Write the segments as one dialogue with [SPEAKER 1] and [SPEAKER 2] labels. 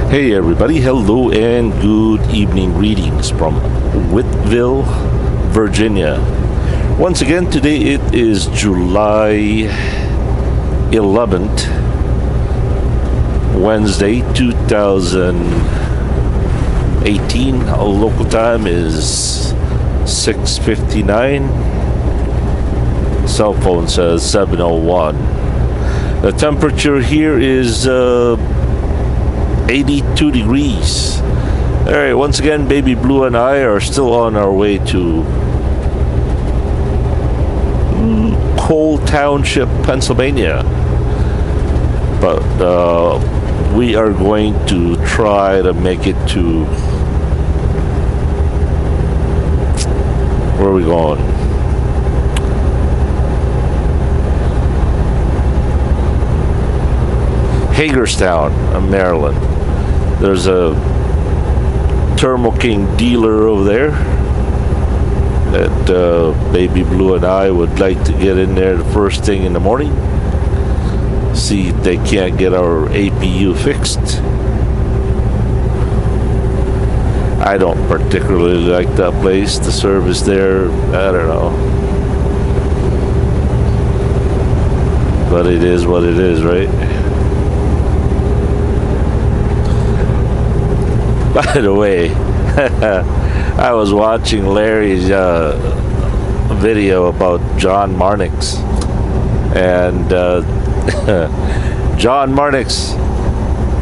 [SPEAKER 1] Hey everybody, hello and good evening. Greetings from Wythville, Virginia. Once again, today it is July 11th, Wednesday, 2018. Our local time is 6:59. Cell phone says 7:01. The temperature here is 82 degrees. Alright, once again, Baby Blue and I are still on our way to Cole Township, Pennsylvania. But we are going to try to make it to... Where are we going? Hagerstown, Maryland. There's a Thermo King dealer over there that Baby Blue and I would like to get in there the first thing in the morning. See if they can't get our APU fixed. I don't particularly like that place. The service there, I don't know. But it is what it is, right? By the way, I was watching Larry's video about John Marnix, and John Marnix,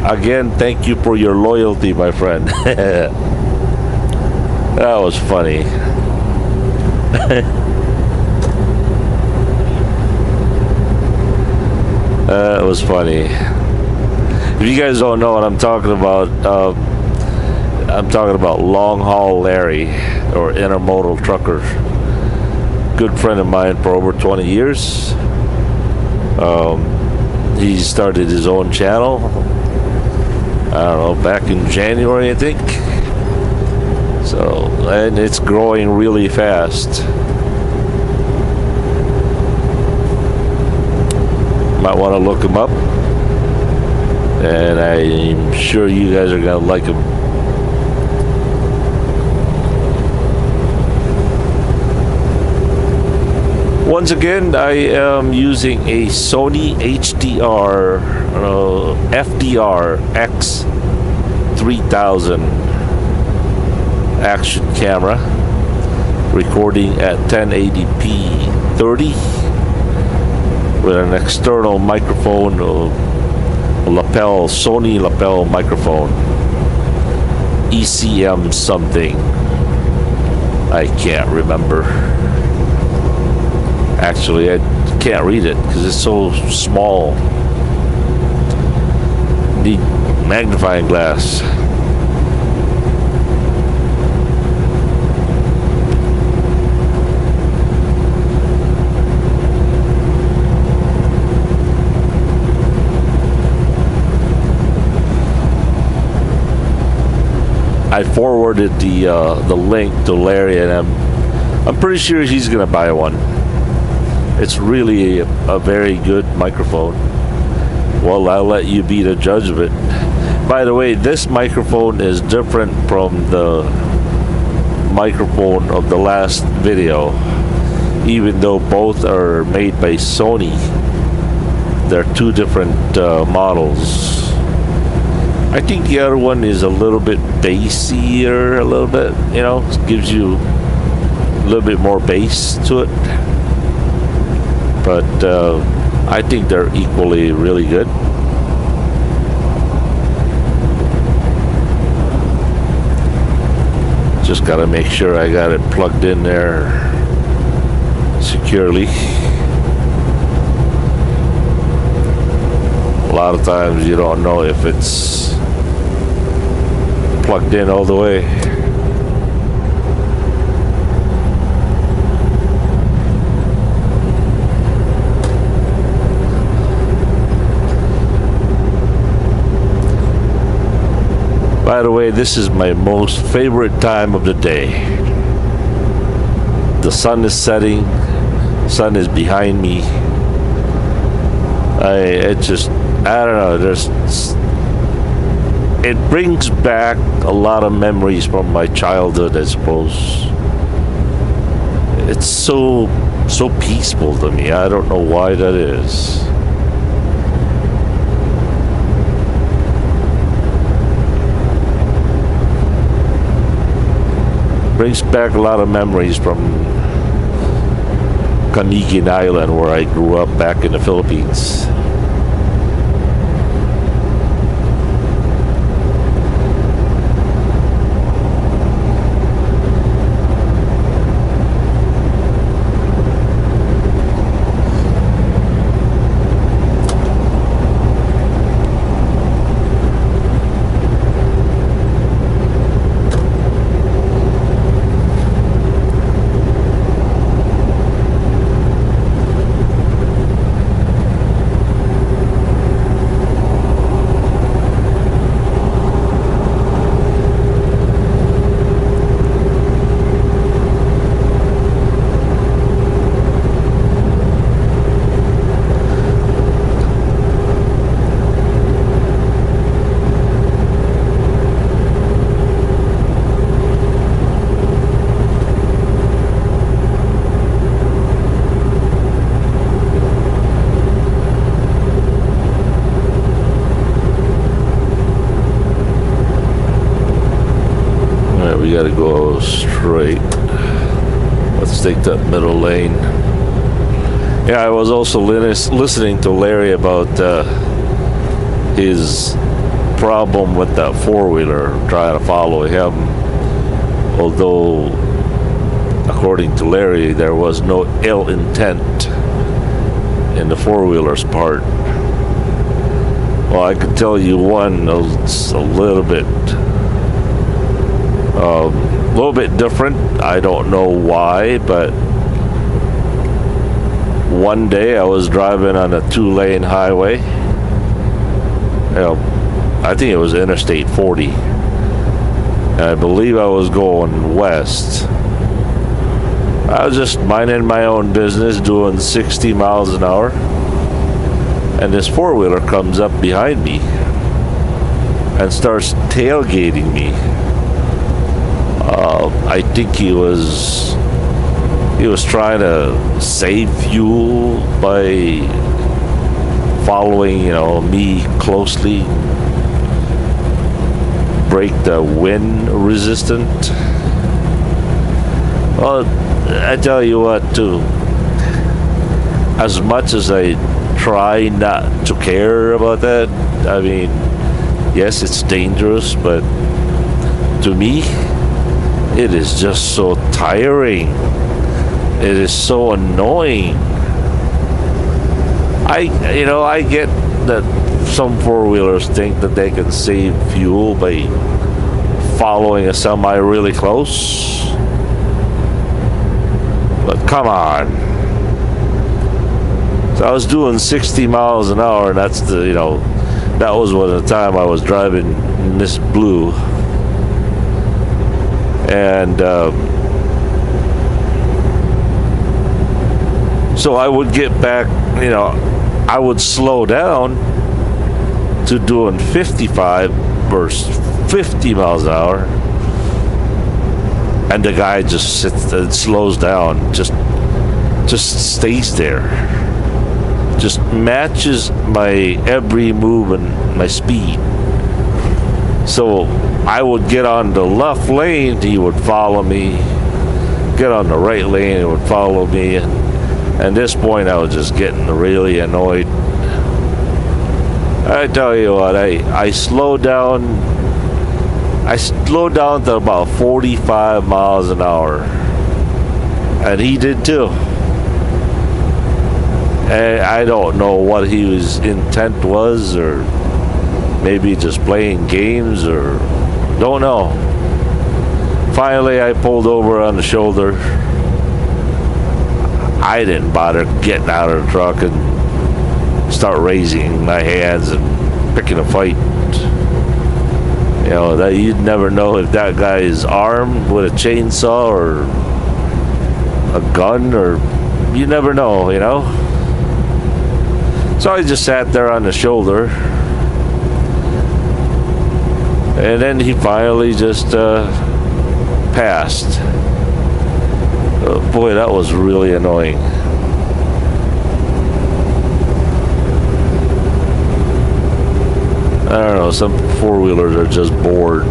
[SPEAKER 1] again, thank you for your loyalty, my friend. That was funny. That was funny. If you guys don't know what I'm talking about, I'm talking about Long Haul Larry, or Intermodal Trucker. Good friend of mine for over 20 years. He started his own channel, I don't know, back in January, I think. So, and it's growing really fast. Might want to look him up. And I'm sure you guys are going to like him. Once again, I am using a Sony HDR FDR X3000 action camera, recording at 1080p 30 with an external microphone, lapel, Sony lapel microphone, ECM something, I can't remember. Actually, I can't read it because it's so small. Need magnifying glass. I forwarded the link to Larry, and I'm pretty sure he's gonna buy one. It's really a very good microphone. Well, I'll let you be the judge of it. By the way, this microphone is different from the microphone of the last video. Even though both are made by Sony, they're two different models. I think the other one is a little bit bassier, a little bit, you know, gives you a little bit more bass to it. But I think they're equally really good. Just gotta make sure I got it plugged in there securely. A lot of times you don't know if it's plugged in all the way. By the way, this is my most favorite time of the day. The sun is setting, sun is behind me. I don't know, it brings back a lot of memories from my childhood, I suppose. It's so peaceful to me. I don't know why that is. Brings back a lot of memories from Caniguin Island, where I grew up back in the Philippines. We gotta go straight. Let's take that middle lane. Yeah, I was also listening to Larry about his problem with that four-wheeler trying to follow him. Although, according to Larry, there was no ill intent in the four-wheeler's part. Well, I could tell you one, it's a little bit different. I don't know why, but one day I was driving on a two-lane highway. I think it was Interstate 40. And I believe I was going west. I was just minding my own business, doing 60 miles an hour. And this four-wheeler comes up behind me and starts tailgating me. I think he was trying to save fuel by following, me closely, break the wind resistant. Well, I tell you what, too, as much as I try not to care about that, I mean, yes, it's dangerous, but to me, it is just so tiring. It is so annoying. I get that some four-wheelers think that they can save fuel by following a semi really close. But come on. So I was doing 60 miles an hour, and that's that was the time I was driving Miss Blue. And so I would get back, I would slow down to doing 55 versus 50 miles an hour. And the guy just sits and slows down, just stays there. Just matches my every move and my speed. So I would get on the left lane, he would follow me. Get on the right lane, he would follow me. And at this point, I was just getting really annoyed. I tell you what, I slowed down. I slowed down to about 45 miles an hour. And he did too. And I don't know what his intent was, or maybe just playing games, or don't know. Finally, I pulled over on the shoulder. I didn't bother getting out of the truck and start raising my hands and picking a fight. That you'd never know if that guy is armed with a chainsaw or a gun, or you never know, So I just sat there on the shoulder. And then he finally just passed. Boy, that was really annoying. I don't know, some four-wheelers are just bored.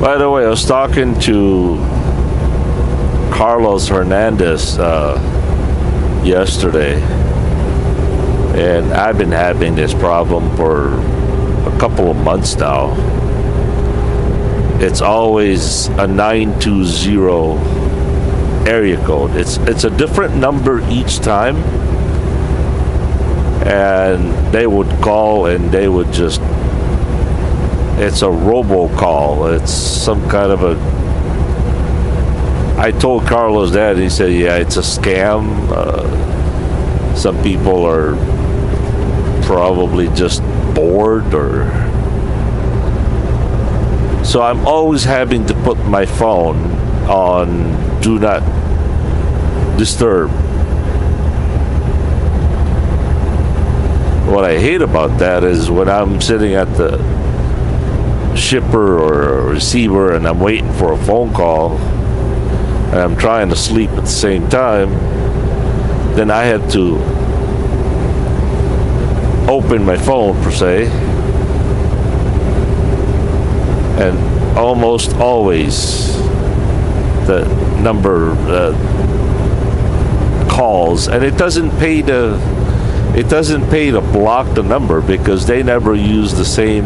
[SPEAKER 1] By the way, I was talking to Carlos Hernandez yesterday, and I've been having this problem for a couple of months now. It's always a 920 area code. It's a different number each time, and they would call and they would just, it's a robocall. It's some kind of a, I told Carlos that, and he said, yeah, it's a scam. Some people are probably just bored, or so I'm always having to put my phone on do not disturb. What I hate about that is when I'm sitting at the shipper or a receiver and I'm waiting for a phone call and I'm trying to sleep at the same time, then I have to open my phone per se, and almost always the number calls, and it doesn't pay to block the number because they never use the same.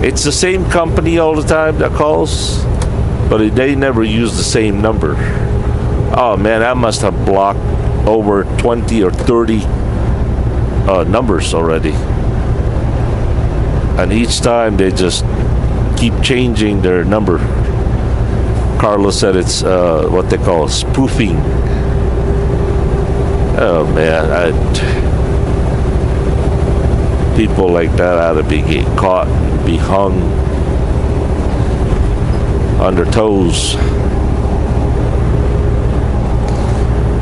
[SPEAKER 1] It's the same company all the time that calls, but they never use the same number. Oh man, I must have blocked over 20 or 30 numbers already, and each time they just keep changing their number. Carlos said it's what they call spoofing. Oh man, people like that ought to be caught and be hung on their toes.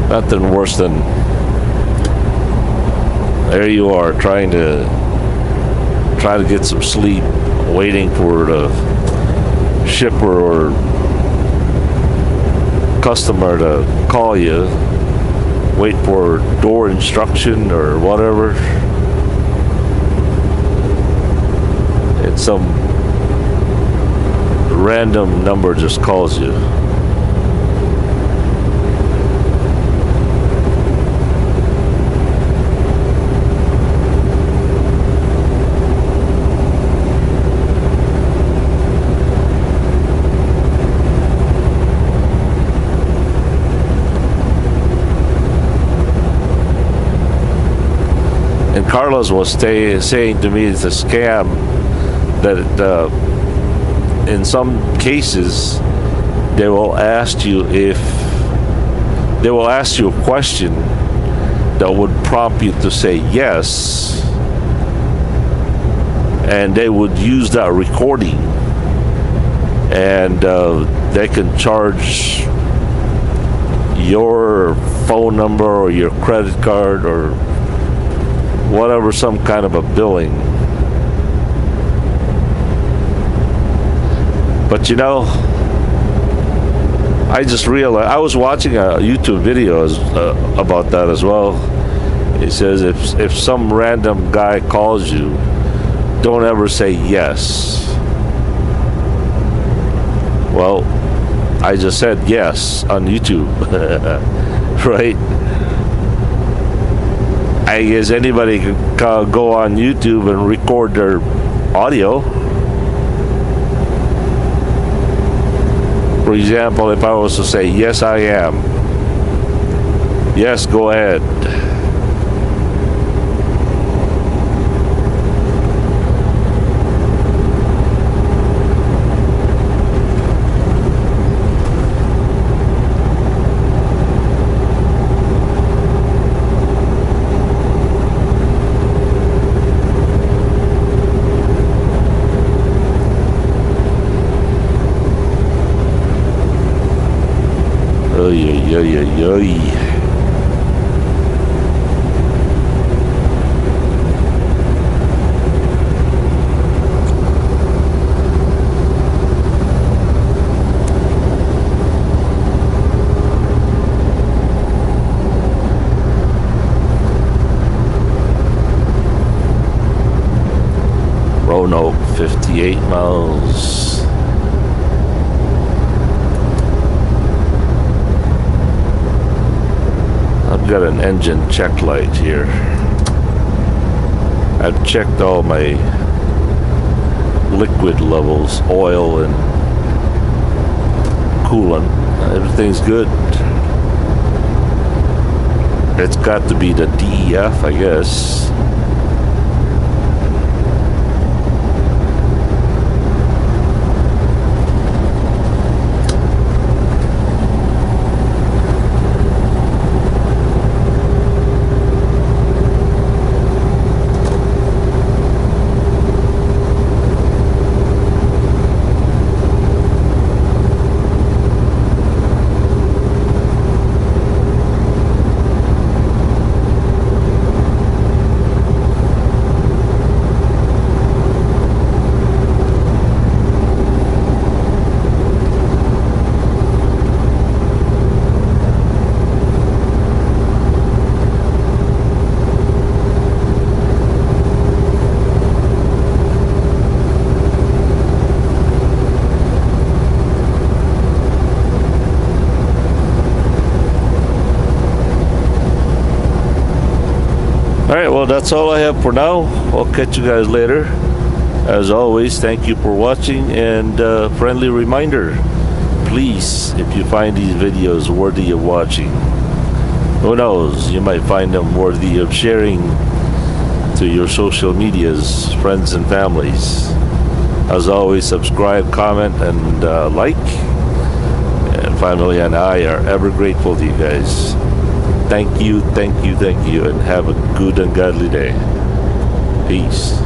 [SPEAKER 1] Nothing worse than there you are trying to get some sleep, waiting for the shipper or customer to call you, wait for door instruction or whatever. And some random number just calls you. And Carlos was saying to me it's a scam, that in some cases they will ask you a question that would prompt you to say yes, and they would use that recording, and they can charge your phone number or your credit card or whatever, some kind of a billing. But you know, I just realized, I was watching a YouTube video about that as well. It says if some random guy calls you, don't ever say yes. Well, I just said yes on YouTube, right? I guess anybody can go on YouTube and record their audio. For example, if I was to say, yes, I am, Yes, go ahead. Oy, oy, oy, oy, oy. Roanoke, 58 miles. I've got an engine check light here. I've checked all my liquid levels, oil and coolant. Everything's good. It's got to be the DEF, I guess. Alright, well, that's all I have for now. I'll catch you guys later. As always, thank you for watching, and friendly reminder, please, if you find these videos worthy of watching, who knows, you might find them worthy of sharing to your social medias, friends and families. As always, subscribe, comment, and like. And family and I are ever grateful to you guys. Thank you, thank you, thank you, and have a good and godly day. Peace.